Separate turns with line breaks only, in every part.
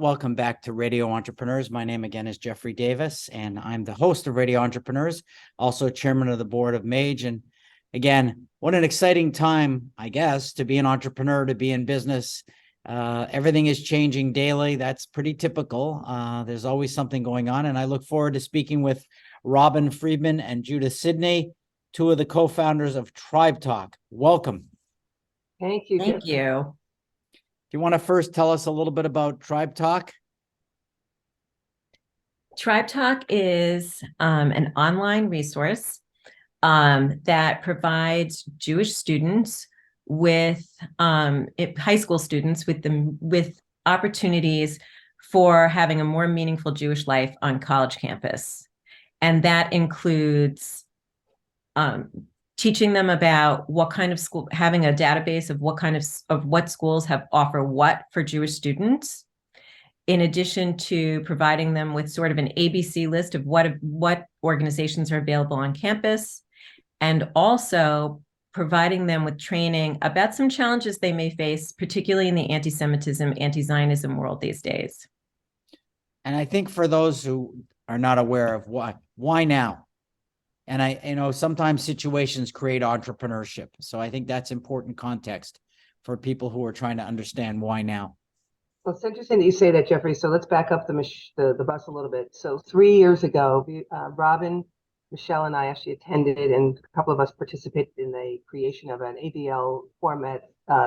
welcome back to Radio Entrepreneurs. My name again is Jeffrey Davis, and I'm the host of Radio Entrepreneurs, also chairman of the board of Mage. And again, what an exciting time, I guess, to be an entrepreneur, to be in business. Everything is changing daily. That's pretty typical. There's always something going on, and I look forward to speaking with Robin Friedman and Judith Sidney, two of the co-founders of TribeTalk. Welcome.
Thank you.
Thank you.
Do you want to first tell us a little bit about TribeTalk?
TribeTalk is an online resource that provides Jewish students with high school students with opportunities for having a more meaningful Jewish life on college campus, and that includes teaching them about what kind of school, having a database of what schools offer what for Jewish students, in addition to providing them with sort of an ABC list of what organizations are available on campus, and also providing them with training about some challenges they may face, particularly in the anti-Semitism, anti-Zionism world these days.
And I think for those who are not aware of why now? And sometimes situations create entrepreneurship. So I think that's important context for people who are trying to understand why now.
Well, it's interesting that you say that, Jeffrey. So let's back up the bus a little bit. So 3 years ago, Robin, Michelle, and I actually attended, and a couple of us participated in the creation of an ABL format,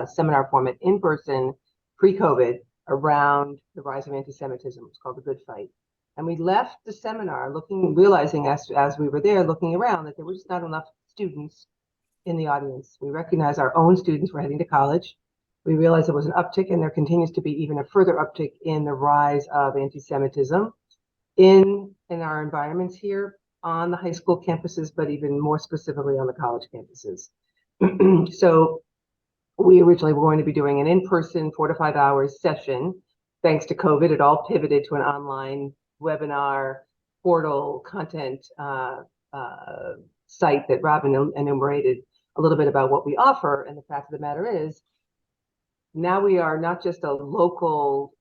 seminar format in person, pre-COVID, around the rise of anti-Semitism. It's called The Good Fight. And we left the seminar realizing as we were there looking around that there were just not enough students in the audience. We recognized our own students were heading to college. We realized there was an uptick, and there continues to be even a further uptick in the rise of anti-Semitism in our environments here on the high school campuses, but even more specifically on the college campuses. So we originally were going to be doing an in-person 4 to 5 hours session. Thanks to COVID, it all pivoted to an online webinar portal content site that Robin enumerated a little bit about what we offer. And the fact of the matter is, now we are not just a local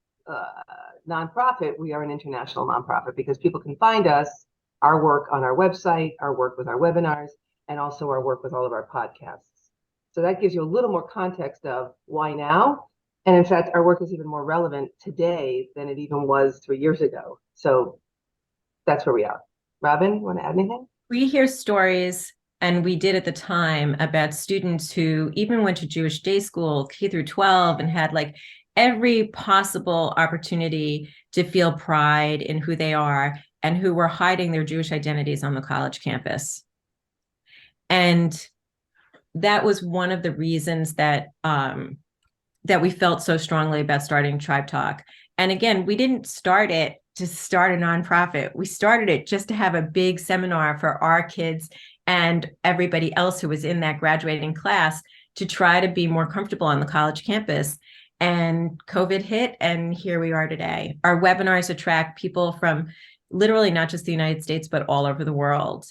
nonprofit, we are an international nonprofit, because people can find us, our work on our website, our work with our webinars, and also our work with all of our podcasts. So that gives you a little more context of why now. And in fact, our work is even more relevant today than it even was 3 years ago. So that's where we are. Robin, you want to add anything?
We hear stories, and we did at the time, about students who even went to Jewish day school, K through 12, and had like every possible opportunity to feel pride in who they are, and who were hiding their Jewish identities on the college campus. And that was one of the reasons that we felt so strongly about starting TribeTalk. And again, we didn't start it to start a nonprofit. We started it just to have a big seminar for our kids and everybody else who was in that graduating class to try to be more comfortable on the college campus. And COVID hit, and here we are today. Our webinars attract people from literally not just the United States, but all over the world.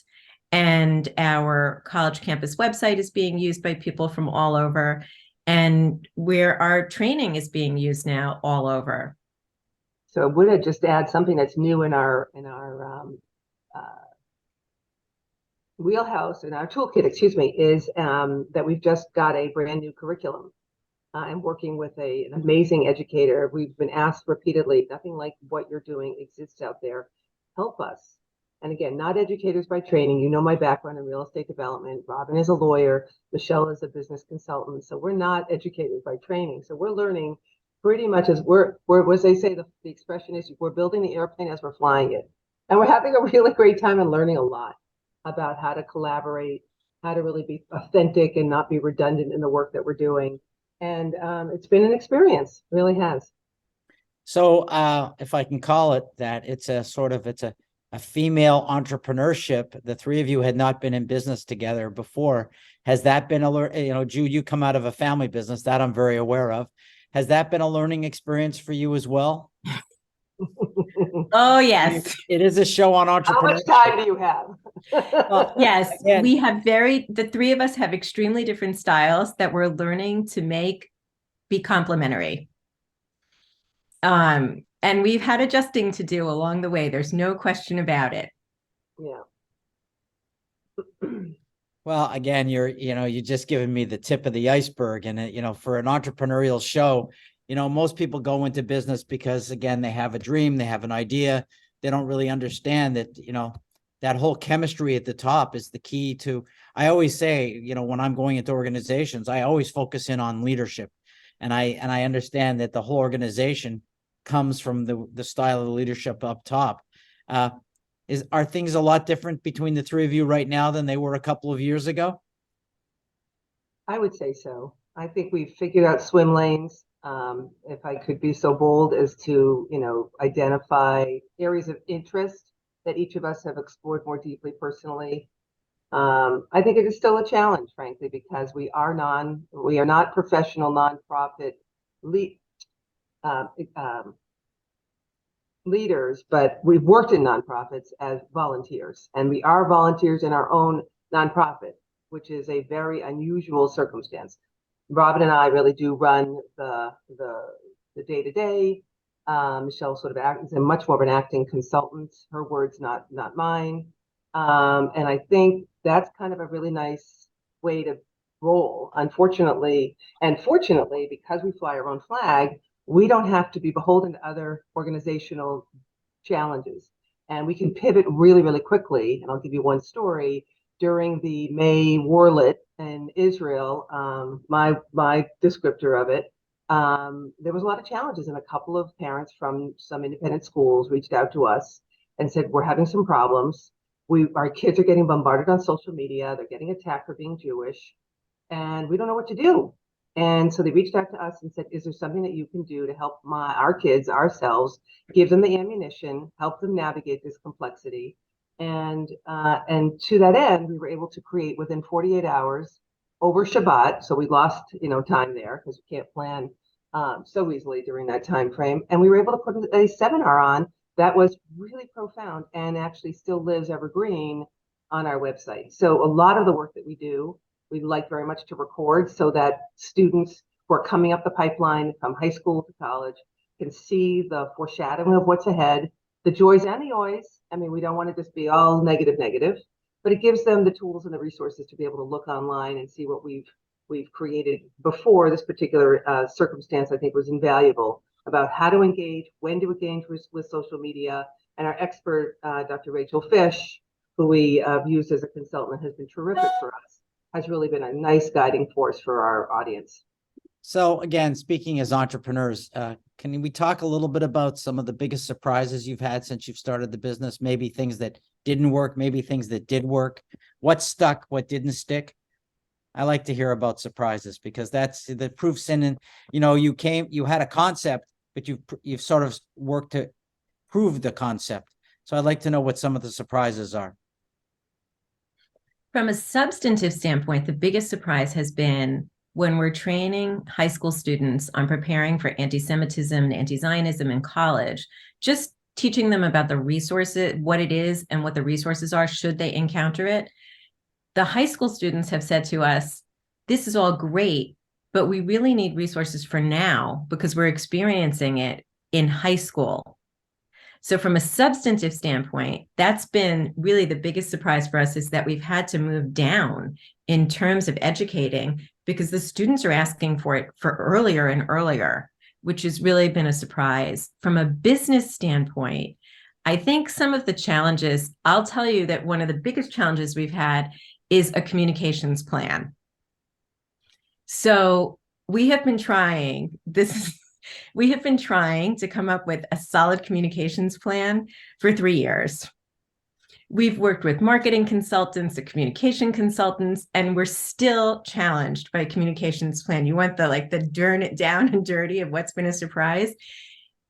And our college campus website is being used by people from all over, and where our training is being used now all over.
So would I just add something that's new in our wheelhouse, in our toolkit, is that we've just got a brand new curriculum. I'm working with an amazing educator. We've been asked repeatedly, nothing like what you're doing exists out there. Help us. And again, not educators by training. You know my background in real estate development. Robin is a lawyer. Michelle is a business consultant. So we're not educators by training. So we're learning pretty much as as they say, the expression is, we're building the airplane as we're flying it. And we're having a really great time and learning a lot about how to collaborate, how to really be authentic and not be redundant in the work that we're doing. And it's been an experience, it really has.
So if I can call it that, it's a female entrepreneurship. The three of you had not been in business together before. Has that been Jude, you come out of a family business, that I'm very aware of. Has that been a learning experience for you as well?
Oh, yes.
It is a show on entrepreneurship.
How much time do you have?
Well, yes, we have the three of us have extremely different styles that we're learning to be complementary. And we've had adjusting to do along the way. There's no question about it.
Yeah.
Well, again, you're just giving me the tip of the iceberg. And, for an entrepreneurial show, most people go into business because, again, they have a dream, they have an idea. They don't really understand that, that whole chemistry at the top is the key to, I always say, when I'm going into organizations, I always focus in on leadership. And I understand that the whole organization comes from the style of leadership up top. Are things a lot different between the three of you right now than they were a couple of years ago?
I would say so. I think we've figured out swim lanes. If I could be so bold as to, identify areas of interest that each of us have explored more deeply personally. I think it is still a challenge, frankly, because we are not professional nonprofit uh, um, leaders, but we've worked in nonprofits as volunteers, and we are volunteers in our own nonprofit, which is a very unusual circumstance. Robin and I really do run the day to day. Michelle sort of is much more of an acting consultant. Her words, not mine. And I think that's kind of a really nice way to roll. Unfortunately, and fortunately, because we fly our own flag, we don't have to be beholden to other organizational challenges. And we can pivot really, really quickly. And I'll give you one story. During the May warlet in Israel, my descriptor of it, there was a lot of challenges, and a couple of parents from some independent schools reached out to us and said, we're having some problems. Our kids are getting bombarded on social media. They're getting attacked for being Jewish, and we don't know what to do. And so they reached out to us and said, is there something that you can do to help our kids, ourselves, give them the ammunition, help them navigate this complexity? And to that end, we were able to create within 48 hours over Shabbat. So we lost, time there because we can't plan so easily during that time frame. And we were able to put a seminar on that was really profound and actually still lives evergreen on our website. So a lot of the work that we do, we like very much to record so that students who are coming up the pipeline from high school to college can see the foreshadowing of what's ahead, the joys and the oys. I mean, we don't want to just be all negative, but it gives them the tools and the resources to be able to look online and see what we've created before this particular circumstance. I think was invaluable about how to engage, when to engage with social media. And our expert, Dr. Rachel Fish, who we used as a consultant, has been terrific for us, has really been a nice guiding force for our audience.
So again, speaking as entrepreneurs, can we talk a little bit about some of the biggest surprises you've had since you've started the business? Maybe things that didn't work, maybe things that did work. What stuck, what didn't stick? I like to hear about surprises because that's the proof's in. You had a concept, but you've sort of worked to prove the concept. So I'd like to know what some of the surprises are.
From a substantive standpoint, the biggest surprise has been when we're training high school students on preparing for anti-Semitism and anti-Zionism in college, just teaching them about the resources, what it is and what the resources are should they encounter it. The high school students have said to us, this is all great, but we really need resources for now because we're experiencing it in high school. So from a substantive standpoint, that's been really the biggest surprise for us, is that we've had to move down in terms of educating because the students are asking for it for earlier and earlier, which has really been a surprise. From a business standpoint, I think some of the challenges, I'll tell you that one of the biggest challenges we've had is a communications plan. So we have been trying to come up with a solid communications plan for 3 years. We've worked with marketing consultants and communication consultants, and we're still challenged by a communications plan. You want the down and dirty of what's been a surprise.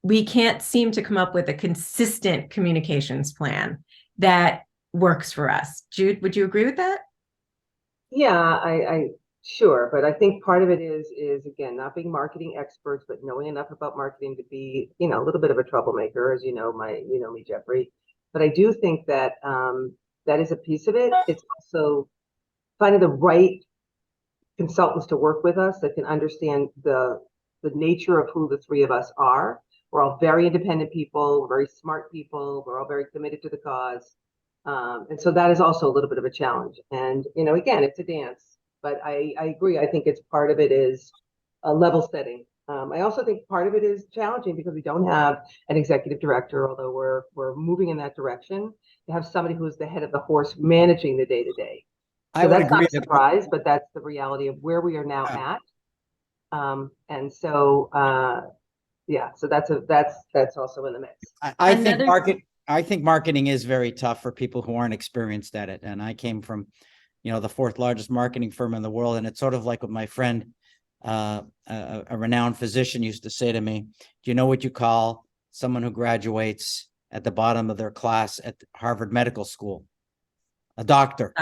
We can't seem to come up with a consistent communications plan that works for us. Jude, would you agree with that?
Yeah, I sure, but I think part of it is again not being marketing experts, but knowing enough about marketing to be, a little bit of a troublemaker, as you know me, Jeffrey. But I do think that that is a piece of it. It's also finding the right consultants to work with us that can understand the nature of who the three of us are, We're all very independent people, we're very smart people, we're all very committed to the cause. And so that is also a little bit of a challenge. And, again, it's a dance, but I agree. I think it's part of it is a level setting. I also think part of it is challenging because we don't have an executive director, although we're moving in that direction, to have somebody who is the head of the horse managing the day to day.
I
So
would
that's not
agree
a surprise, but that's the reality of where we are now
Yeah.
at. And so, yeah, so that's also in the mix.
I think
Another-
I think marketing is very tough for people who aren't experienced at it. And I came from, the fourth largest marketing firm in the world. And it's sort of like what my friend, a renowned physician used to say to me, do you know what you call someone who graduates at the bottom of their class at Harvard Medical School? A doctor.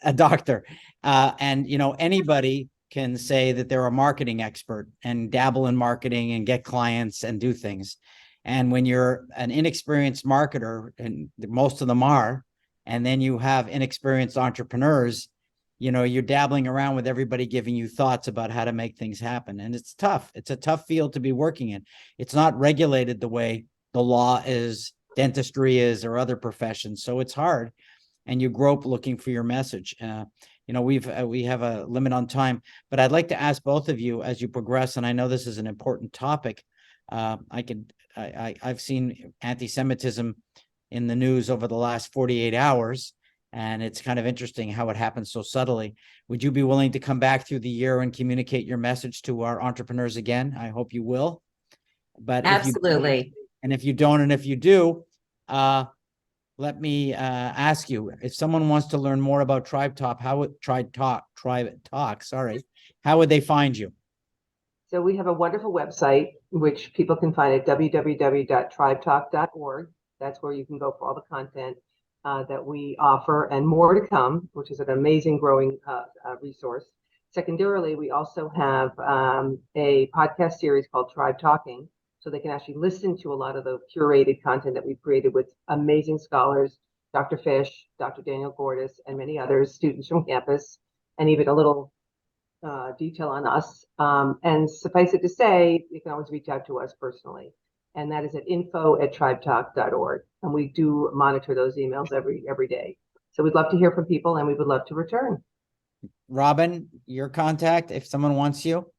A doctor. And, anybody can say that they're a marketing expert and dabble in marketing and get clients and do things. And when you're an inexperienced marketer, and most of them are, and then you have inexperienced entrepreneurs, you're dabbling around with everybody giving you thoughts about how to make things happen. And it's tough. It's a tough field to be working in. It's not regulated the way the law is, dentistry is, or other professions. So it's hard. And you grope looking for your message. We have a limit on time, but I'd like to ask both of you as you progress, and I know this is an important topic. I've seen anti-Semitism in the news over the last 48 hours, and it's kind of interesting how it happens so subtly. Would you be willing to come back through the year and communicate your message to our entrepreneurs again? I hope you will. But
Absolutely.
if you don't, and if you do, let me ask you, if someone wants to learn more about TribeTalk, how would they find you?
So we have a wonderful website, which people can find at www.tribetalk.org. That's where you can go for all the content that we offer, and more to come, which is an amazing growing resource. Secondarily, we also have a podcast series called Tribe Talking, so they can actually listen to a lot of the curated content that we've created with amazing scholars, Dr. Fish, Dr. Daniel Gordis, and many others, students from campus, and even a little detail on us. And suffice it to say, you can always reach out to us personally. And that is at info@tribetalk.org. And we do monitor those emails every day. So we'd love to hear from people, and we would love to return.
Robin, your contact, if someone wants you,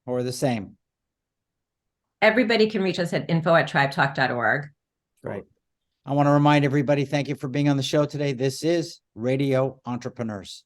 or the same?
Everybody can reach us at info@tribetalk.org.
Great. I want to remind everybody, thank you for being on the show today. This is Radio Entrepreneurs.